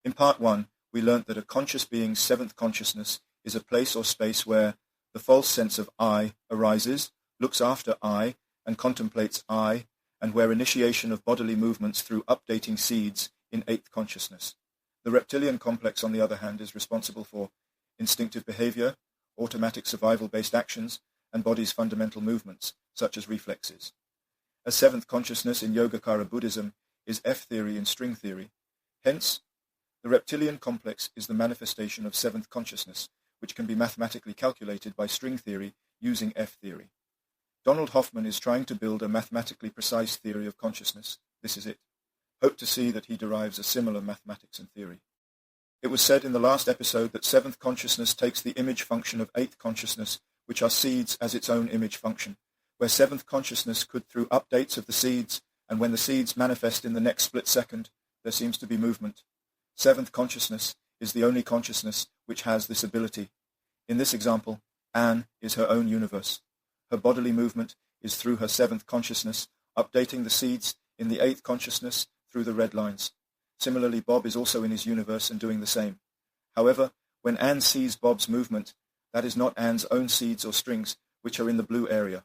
In part 1, we learnt that a conscious being's seventh consciousness is a place or space where the false sense of I arises, looks after I, and contemplates I, and where initiation of bodily movements through updating seeds in eighth consciousness. The reptilian complex, on the other hand, is responsible for instinctive behavior, automatic survival-based actions, and body's fundamental movements, such as reflexes. A seventh consciousness in Yogacara Buddhism is F-theory in string theory. Hence, the reptilian complex is the manifestation of seventh consciousness, which can be mathematically calculated by string theory using F-theory. Donald Hoffman is trying to build a mathematically precise theory of consciousness. This is it. Hope to see that he derives a similar mathematics and theory. It was said in the last episode that seventh consciousness takes the image function of eighth consciousness, which are seeds, as its own image function, where seventh consciousness could, through updates of the seeds, and when the seeds manifest in the next split second, there seems to be movement. Seventh consciousness is the only consciousness which has this ability. In this example, Anne is her own universe. Her bodily movement is through her seventh consciousness, updating the seeds in the eighth consciousness through the red lines. Similarly, Bob is also in his universe and doing the same. However, when Anne sees Bob's movement, that is not Anne's own seeds or strings, which are in the blue area.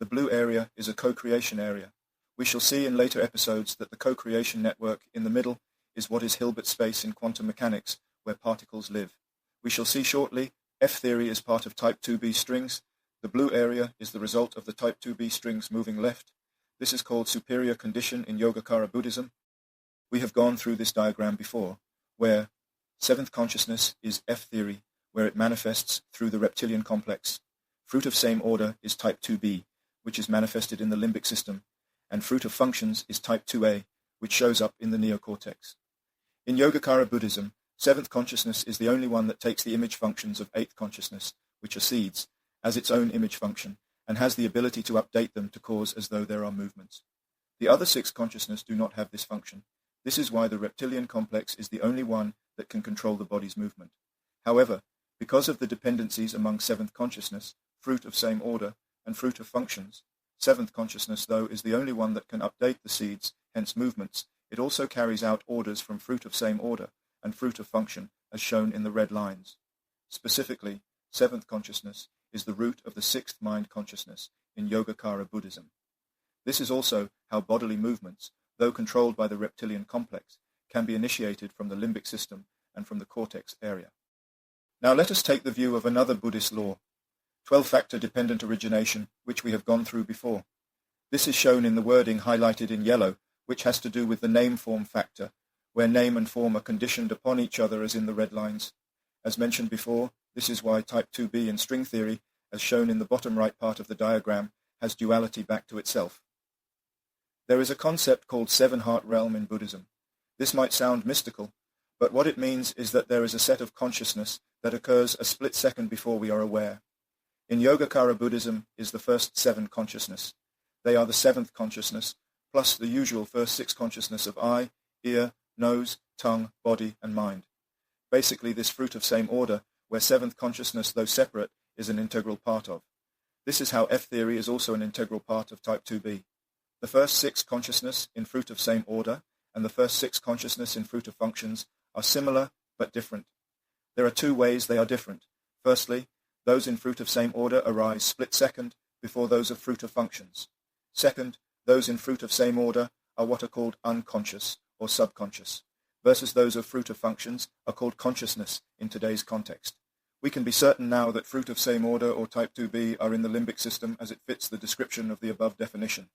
The blue area is a co-creation area. We shall see in later episodes that the co-creation network in the middle is what is Hilbert space in quantum mechanics, where particles live. We shall see shortly F-theory is part of Type IIB strings. The blue area is the result of the Type IIB strings moving left. This is called superior condition in Yogacara Buddhism. We have gone through this diagram before, where seventh consciousness is F-theory, where it manifests through the reptilian complex. Fruit of same order is Type IIB, which is manifested in the limbic system, and fruit of functions is Type IIA, which shows up in the neocortex. In Yogacara Buddhism, seventh consciousness is the only one that takes the image functions of eighth consciousness, which are seeds, as its own image function, and has the ability to update them to cause as though there are movements. The other six consciousness do not have this function. This is why the reptilian complex is the only one that can control the body's movement. However, because of the dependencies among seventh consciousness, fruit of same order, and fruit of functions, seventh consciousness, though, is the only one that can update the seeds, hence movements. It also carries out orders from fruit of same order and fruit of function, as shown in the red lines. Specifically, seventh consciousness is the root of the sixth mind consciousness in Yogacara Buddhism. This is also how bodily movements, though controlled by the reptilian complex, can be initiated from the limbic system and from the cortex area. Now let us take the view of another Buddhist law, 12-factor dependent origination, which we have gone through before. This is shown in the wording highlighted in yellow, which has to do with the name-form factor, where name and form are conditioned upon each other as in the red lines. As mentioned before, this is why Type IIB in string theory, as shown in the bottom right part of the diagram, has duality back to itself. There is a concept called seven-heart realm in Buddhism. This might sound mystical, but what it means is that there is a set of consciousness that occurs a split second before we are aware. In Yogacara Buddhism is the first seven consciousness. They are the seventh consciousness, plus the usual first six consciousness of eye, ear, nose, tongue, body, and mind. Basically, this fruit of same order, where seventh consciousness, though separate, is an integral part of. This is how F-theory is also an integral part of Type IIB. The first six consciousness in fruit of same order and the first six consciousness in fruit of functions are similar but different. There are two ways they are different. Firstly, those in fruit of same order arise split second before those of fruit of functions. Second, those in fruit of same order are what are called unconscious or subconscious, versus those of fruit of functions are called consciousness in today's context. We can be certain now that fruit of same order or Type IIB are in the limbic system as it fits the description of the above definition.